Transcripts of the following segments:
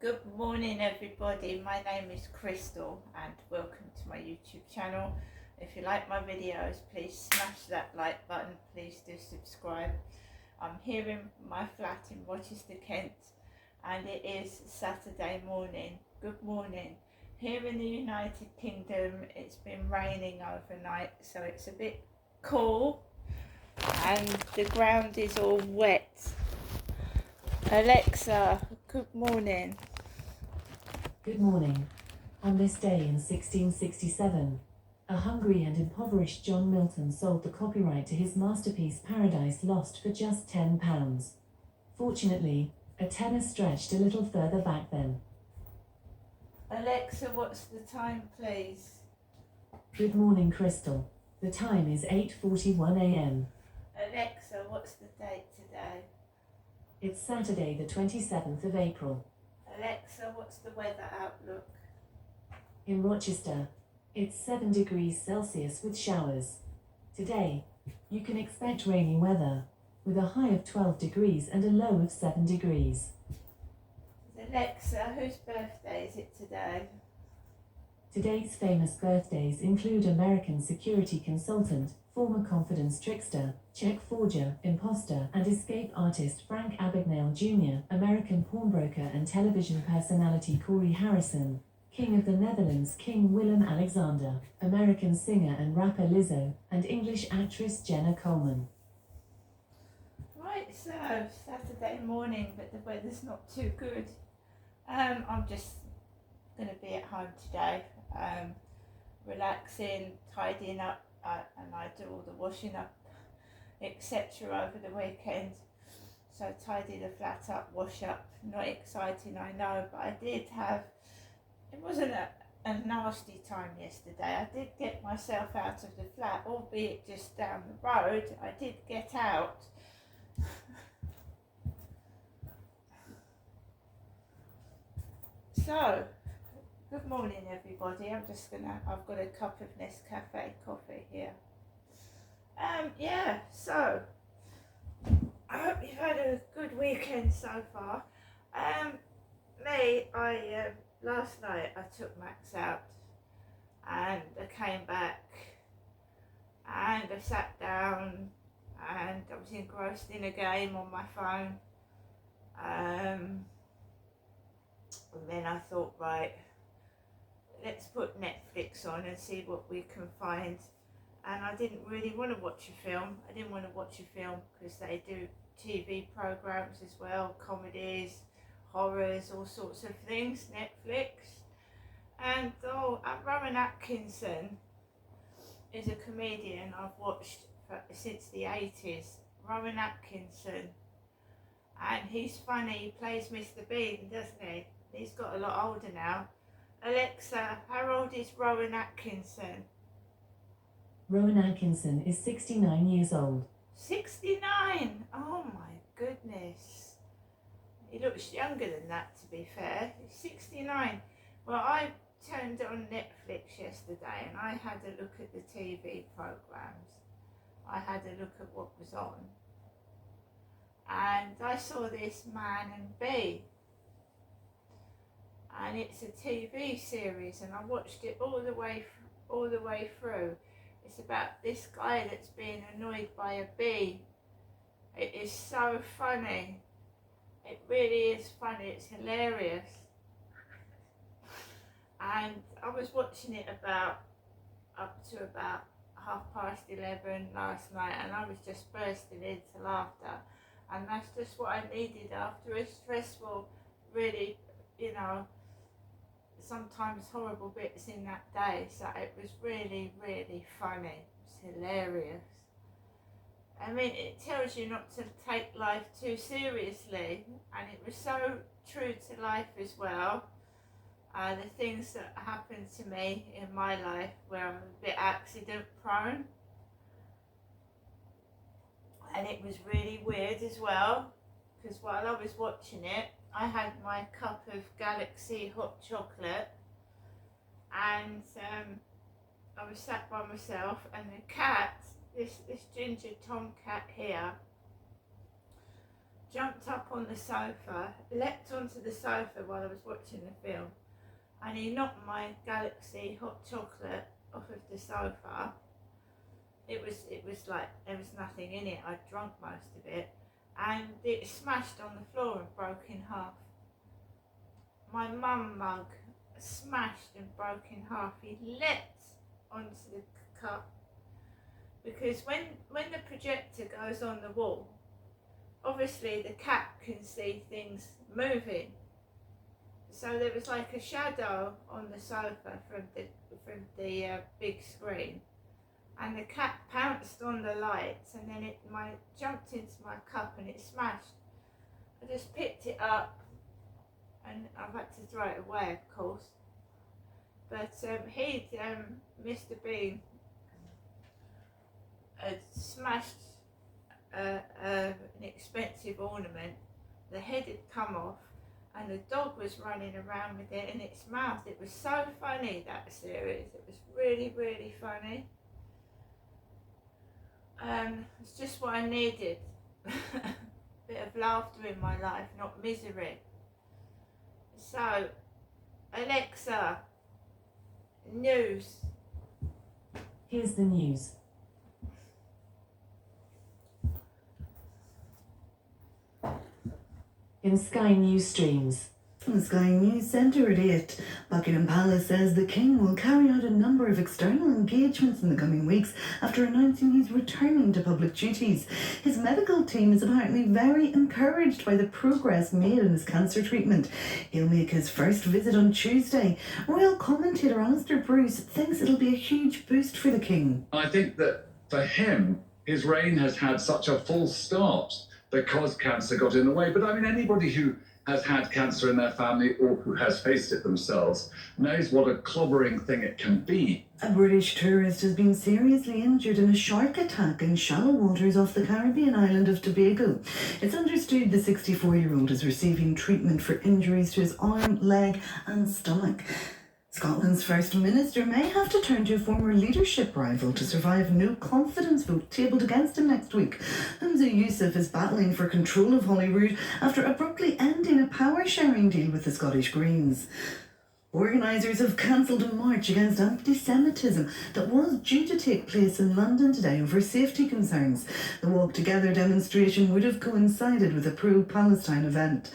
Good morning everybody, my name is Crystal and welcome to my YouTube channel. If you like my videos, please smash that like button, please do subscribe. I'm here in my flat in Rochester, Kent, and it is Saturday morning. Good morning. Here in the United Kingdom it's been raining overnight, so it's a bit cool and the ground is all wet. Alexa, good morning. Good morning. On this day in 1667, a hungry and impoverished John Milton sold the copyright to his masterpiece Paradise Lost for just £10. Fortunately, a tenner stretched a little further back then. Alexa, what's the time, please? Good morning, Crystal. The time is 8:41 a.m. Alexa, what's the date today? It's Saturday the 27th of April. Alexa, what's the weather outlook? In Rochester, it's 7 degrees Celsius with showers. Today, you can expect rainy weather, with a high of 12 degrees and a low of 7 degrees. Alexa, whose birthday is it today? Today's famous birthdays include American security consultant, former confidence trickster, check forger, imposter, and escape artist Frank Abagnale Jr., American pawnbroker and television personality Corey Harrison, King of the Netherlands King Willem-Alexander, American singer and rapper Lizzo, and English actress Jenna Coleman. Right, so Saturday morning, but the weather's not too good. I'm just going to be at home today, relaxing, tidying up, and I do all the washing up, etc. over the weekend. So tidy the flat up, wash up. Not exciting, I know, but I did have, it wasn't a nasty time yesterday. I did get myself out of the flat, albeit just down the road. I did get out. So, good morning everybody. I've got a cup of Nescafe coffee here. Yeah, so I hope you've had a good weekend so far. Last night I took Max out and I came back and I sat down and I was engrossed in a game on my phone. And then I thought, right, let's put Netflix on and see what we can find. And I didn't really want to watch a film. I didn't want to watch a film because they do TV programs as well, comedies, horrors, all sorts of things, Netflix. And Rowan Atkinson is a comedian I've watched since the 80s. Rowan Atkinson. And he's funny, he plays Mr. Bean, doesn't he? He's got a lot older now. Alexa, how old is Rowan Atkinson? Rowan Atkinson is 69 years old. 69? Oh my goodness. He looks younger than that, to be fair. He's 69. Well, I turned on Netflix yesterday and I had a look at the TV programs. I had a look at what was on. And I saw this Man and Bee. And it's a TV series and I watched it all the way through. It's about this guy that's being annoyed by a bee. It is so funny. It really is funny. It's hilarious. And I was watching it up to about 11:30 last night and I was just bursting into laughter. And that's just what I needed after a stressful, really, sometimes horrible bits in that day. So it was really, really funny. It's hilarious. I mean, it tells you not to take life too seriously, and it was so true to life as well. The things that happened to me in my life where I'm a bit accident prone, and it was really weird as well, because while I was watching it, I had my cup of Galaxy hot chocolate and I was sat by myself, and the cat, this ginger tomcat here, jumped up on the sofa, leapt onto the sofa while I was watching the film, and he knocked my Galaxy hot chocolate off of the sofa. It was like there was nothing in it. I'd drunk most of it, and it smashed on the floor and broke in half. My mum mug smashed and broke in half. He leapt onto the cup because when the projector goes on the wall, obviously the cat can see things moving. So there was like a shadow on the sofa from the big screen, and the cat pounced on the lights, and then it jumped into my cup and it smashed. I just picked it up, and I've had to throw it away, of course. But Mr. Bean had smashed an expensive ornament. The head had come off, and the dog was running around with it in its mouth. It was so funny, that series. It was really, really funny. It's just what I needed. Bit of laughter in my life, not misery. So, Alexa, news. Here's the news. In Sky News streams. From the Sky News Centre at 8, Buckingham Palace says the King will carry out a number of external engagements in the coming weeks after announcing he's returning to public duties. His medical team is apparently very encouraged by the progress made in his cancer treatment. He'll make his first visit on Tuesday. Royal commentator Alistair Bruce thinks it'll be a huge boost for the King. I think that for him, his reign has had such a full start because cancer got in the way. But I mean, anybody who has had cancer in their family or who has faced it themselves knows what a clobbering thing it can be. A British tourist has been seriously injured in a shark attack in shallow waters off the Caribbean island of Tobago. It's understood the 64-year-old is receiving treatment for injuries to his arm, leg and stomach. Scotland's First Minister may have to turn to a former leadership rival to survive no confidence vote tabled against him next week. Humza Yousaf is battling for control of Holyrood after abruptly ending a power-sharing deal with the Scottish Greens. Organisers have cancelled a march against anti-Semitism that was due to take place in London today over safety concerns. The Walk Together demonstration would have coincided with a pro-Palestine event.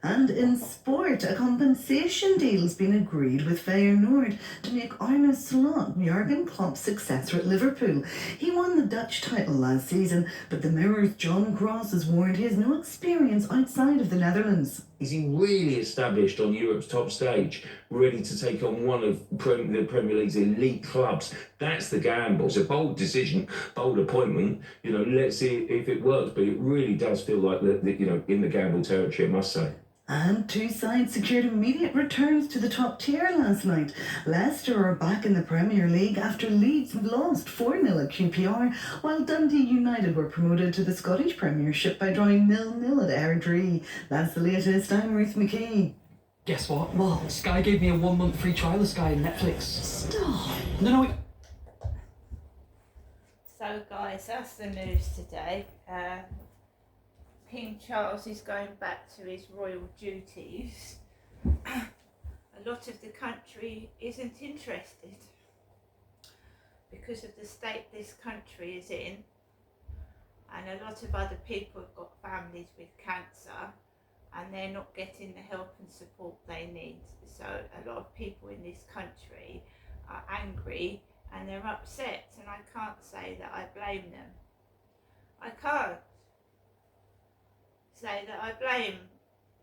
And in sport, a compensation deal's been agreed with Feyenoord to make Arne Slot Jurgen Klopp's successor at Liverpool. He won the Dutch title last season, but the Mirror's John Cross has warned he has no experience outside of the Netherlands. Is he really established on Europe's top stage, ready to take on one of the Premier League's elite clubs? That's the gamble. It's a bold decision, bold appointment. Let's see if it works. But it really does feel like in the gamble territory, I must say. And two sides secured immediate returns to the top tier last night. Leicester are back in the Premier League after Leeds lost 4-0 at QPR, while Dundee United were promoted to the Scottish Premiership by drawing 0-0 at Airdrie. That's the latest. I'm Ruth McKee. Guess what? Well, Sky gave me a 1-month free trial of Sky and Netflix. Stop. No. So guys, that's the news today. King Charles is going back to his royal duties. A lot of the country isn't interested because of the state this country is in, and a lot of other people have got families with cancer and they're not getting the help and support they need. So a lot of people in this country are angry and they're upset, and I can't say that I blame them. I can't say that I blame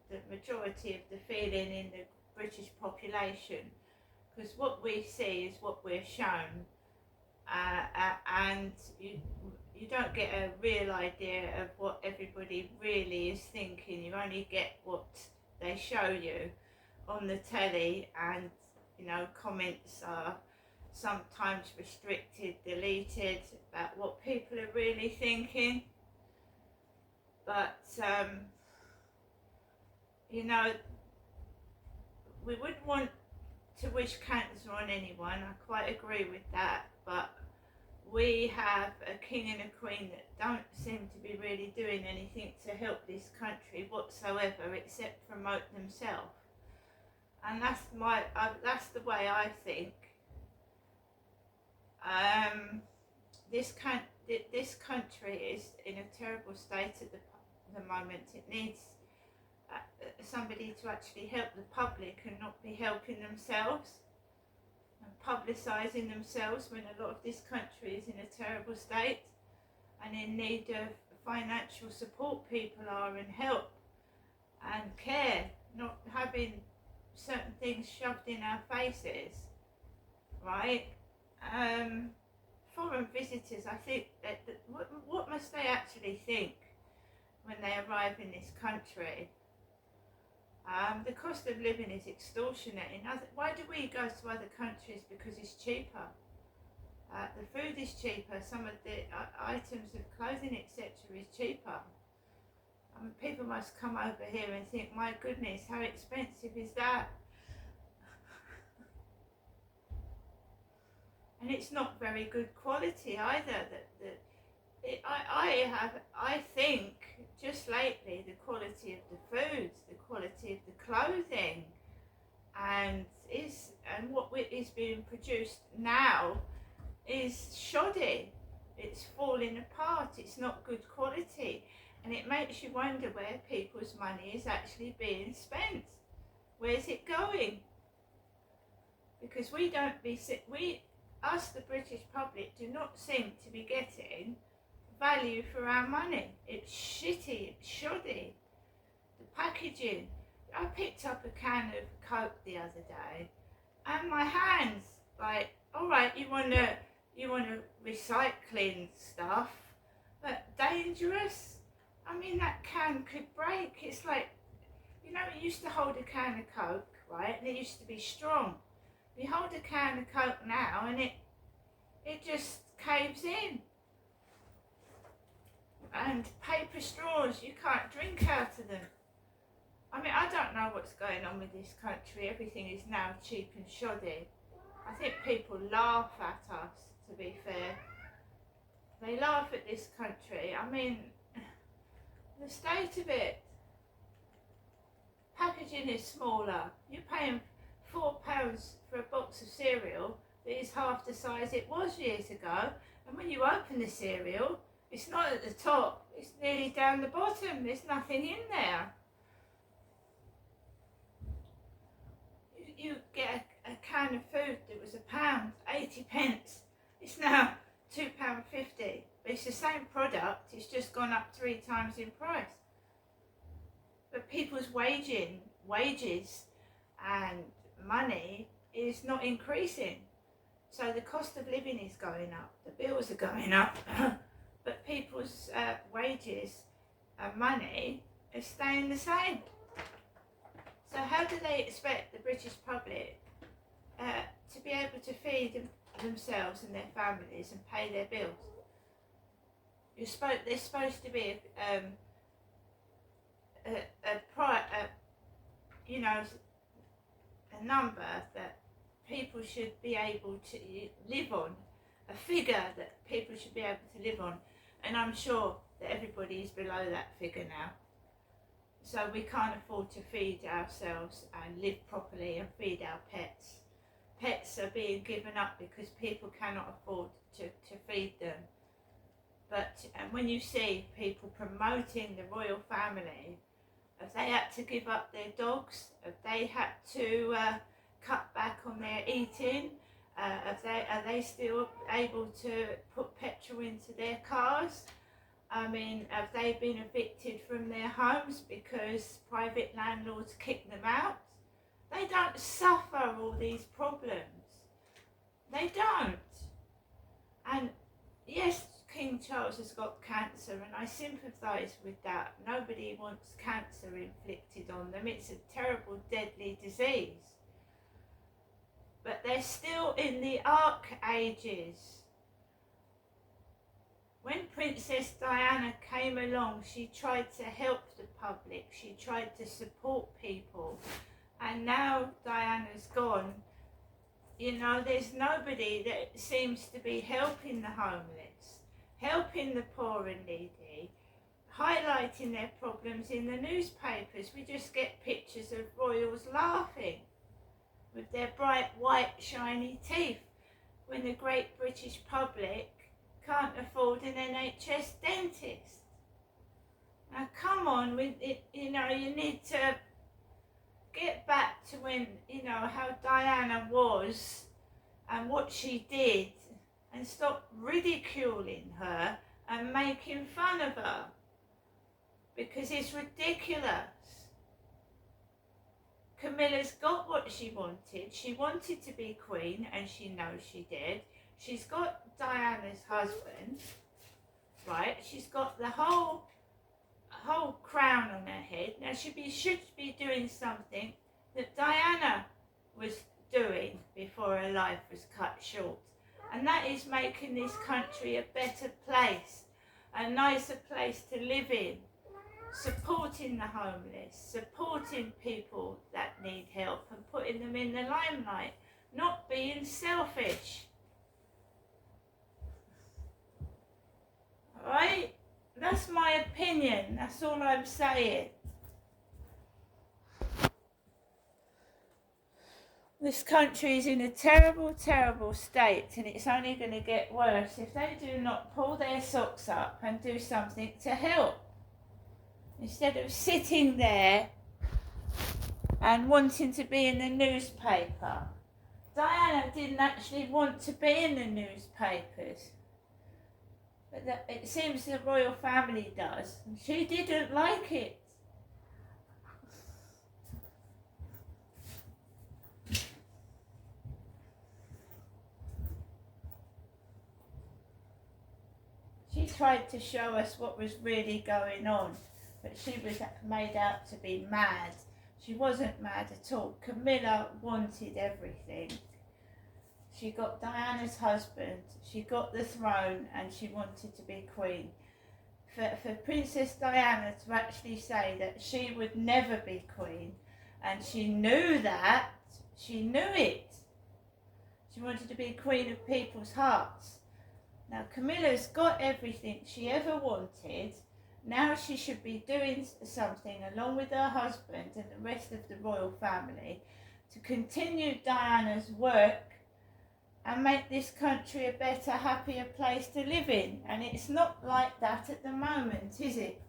the majority of the feeling in the British population, because what we see is what we're shown, and you don't get a real idea of what everybody really is thinking. You only get what they show you on the telly, and comments are sometimes restricted, deleted about what people are really thinking. But we wouldn't want to wish cancer on anyone. I quite agree with that, but we have a king and a queen that don't seem to be really doing anything to help this country whatsoever except promote themselves. And that's the way I think. This country is in a terrible state at the moment. It needs somebody to actually help the public and not be helping themselves and publicising themselves when a lot of this country is in a terrible state and in need of financial support. People are, and help and care, not having certain things shoved in our faces, right? Foreign visitors, I think that what must they actually think when they arrive in this country? The cost of living is extortionate. Why do we go to other countries? Because it's cheaper. The food is cheaper. Some of the items of clothing, etc., is cheaper. People must come over here and think, my goodness, how expensive is that? And it's not very good quality either. I think just lately the quality of the foods, the quality of the clothing, and what is being produced now is shoddy. It's falling apart. It's not good quality. And it makes you wonder where people's money is actually being spent. Where's it going? Because us, the British public, do not seem to be getting value for our money. It's shitty, it's shoddy. The packaging. I picked up a can of Coke the other day, and my hands, like, all right, you want to recycling stuff, but dangerous. I mean, that can could break. It's like, you used to hold a can of Coke, right? And it used to be strong. You hold a can of Coke now and it just caves in. And paper straws, you can't drink out of them. I mean, I don't know what's going on with this country. Everything is now cheap and shoddy. I think people laugh at us, to be fair. They laugh at this country. I mean, the state of it. Packaging is smaller. You're paying £4 for a box of cereal that is half the size it was years ago. And when you open the cereal, it's not at the top, it's nearly down the bottom. There's nothing in there. You get a can of food that was £1, 80p. It's now £2.50. But it's the same product, it's just gone up 3 times in price. But people's wages and money is not increasing. So the cost of living is going up, the bills are going up, but people's wages and money are staying the same. So how do they expect the British public to be able to feed themselves and their families and pay their bills? There's supposed to be a number that people should be able to live on, a figure that people should be able to live on, and I'm sure that everybody is below that figure now. So we can't afford to feed ourselves and live properly and feed our pets. Pets are being given up because people cannot afford to feed them. But when you see people promoting the royal family, have they had to give up their dogs? Have they had to cut back on their eating? Are they still able to put petrol into their cars? I mean, have they been evicted from their homes because private landlords kick them out? They don't suffer all these problems. They don't. And yes, King Charles has got cancer, and I sympathise with that. Nobody wants cancer inflicted on them. It's a terrible, deadly disease. But they're still in the Ark Ages. When Princess Diana came along, she tried to help the public. She tried to support people. And now Diana's gone, you know, there's nobody that seems to be helping the homeless, helping the poor and needy, highlighting their problems in the newspapers. We just get pictures of royals laughing with their bright white shiny teeth when the great British public can't afford an NHS dentist. Now come on, with it, you know, you need to get back to when, you know, how Diana was and what she did, and stop ridiculing her and making fun of her, because it's ridiculous. Camilla's got what she wanted. She wanted to be queen, and she knows she did. She's got Diana's husband, right? She's got the whole crown on her head. Now should be doing something that Diana was doing before her life was cut short, and that is making this country a better place, a nicer place to live in, supporting the homeless, supporting people that need help and putting them in the limelight, not being selfish. Alright? That's my opinion, that's all I'm saying. This country is in a terrible, terrible state, and it's only going to get worse if they do not pull their socks up and do something to help. Instead of sitting there and wanting to be in the newspaper. Diana didn't actually want to be in the newspapers, but it seems the royal family does, and she didn't like it. She tried to show us what was really going on, but she was made out to be mad. She wasn't mad at all. Camilla wanted everything. She got Diana's husband, she got the throne, and she wanted to be queen. For Princess Diana to actually say that she would never be queen, and she knew that, she knew it. She wanted to be queen of people's hearts. Now Camilla's got everything she ever wanted. Now she should be doing something along with her husband and the rest of the royal family to continue Diana's work and make this country a better, happier place to live in. And it's not like that at the moment, is it?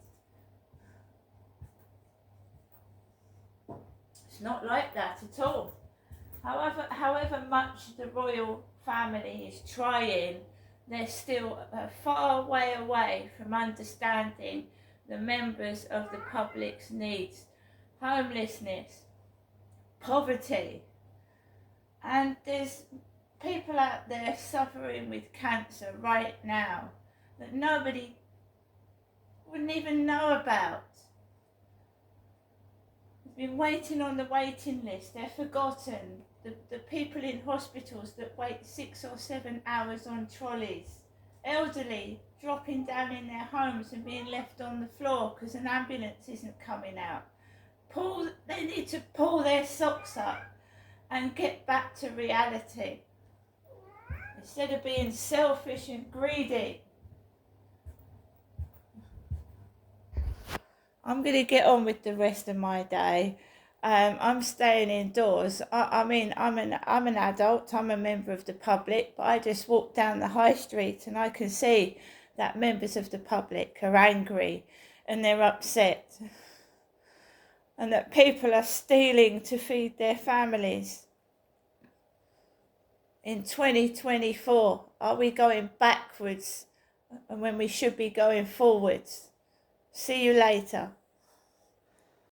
It's not like that at all. However much the royal family is trying, they're still a far way away from understanding the members of the public's needs. Homelessness, poverty, and there's people out there suffering with cancer right now that nobody wouldn't even know about. They've been waiting on the waiting list, they're forgotten. The people in hospitals that wait 6 or 7 hours on trolleys, elderly dropping down in their homes and being left on the floor because an ambulance isn't coming out. They need to pull their socks up and get back to reality instead of being selfish and greedy. I'm going to get on with the rest of my day. I'm staying indoors. I mean, I'm an adult, I'm a member of the public, but I just walk down the high street and I can see that members of the public are angry and they're upset, and that people are stealing to feed their families. In 2024, are we going backwards when we should be going forwards? See you later.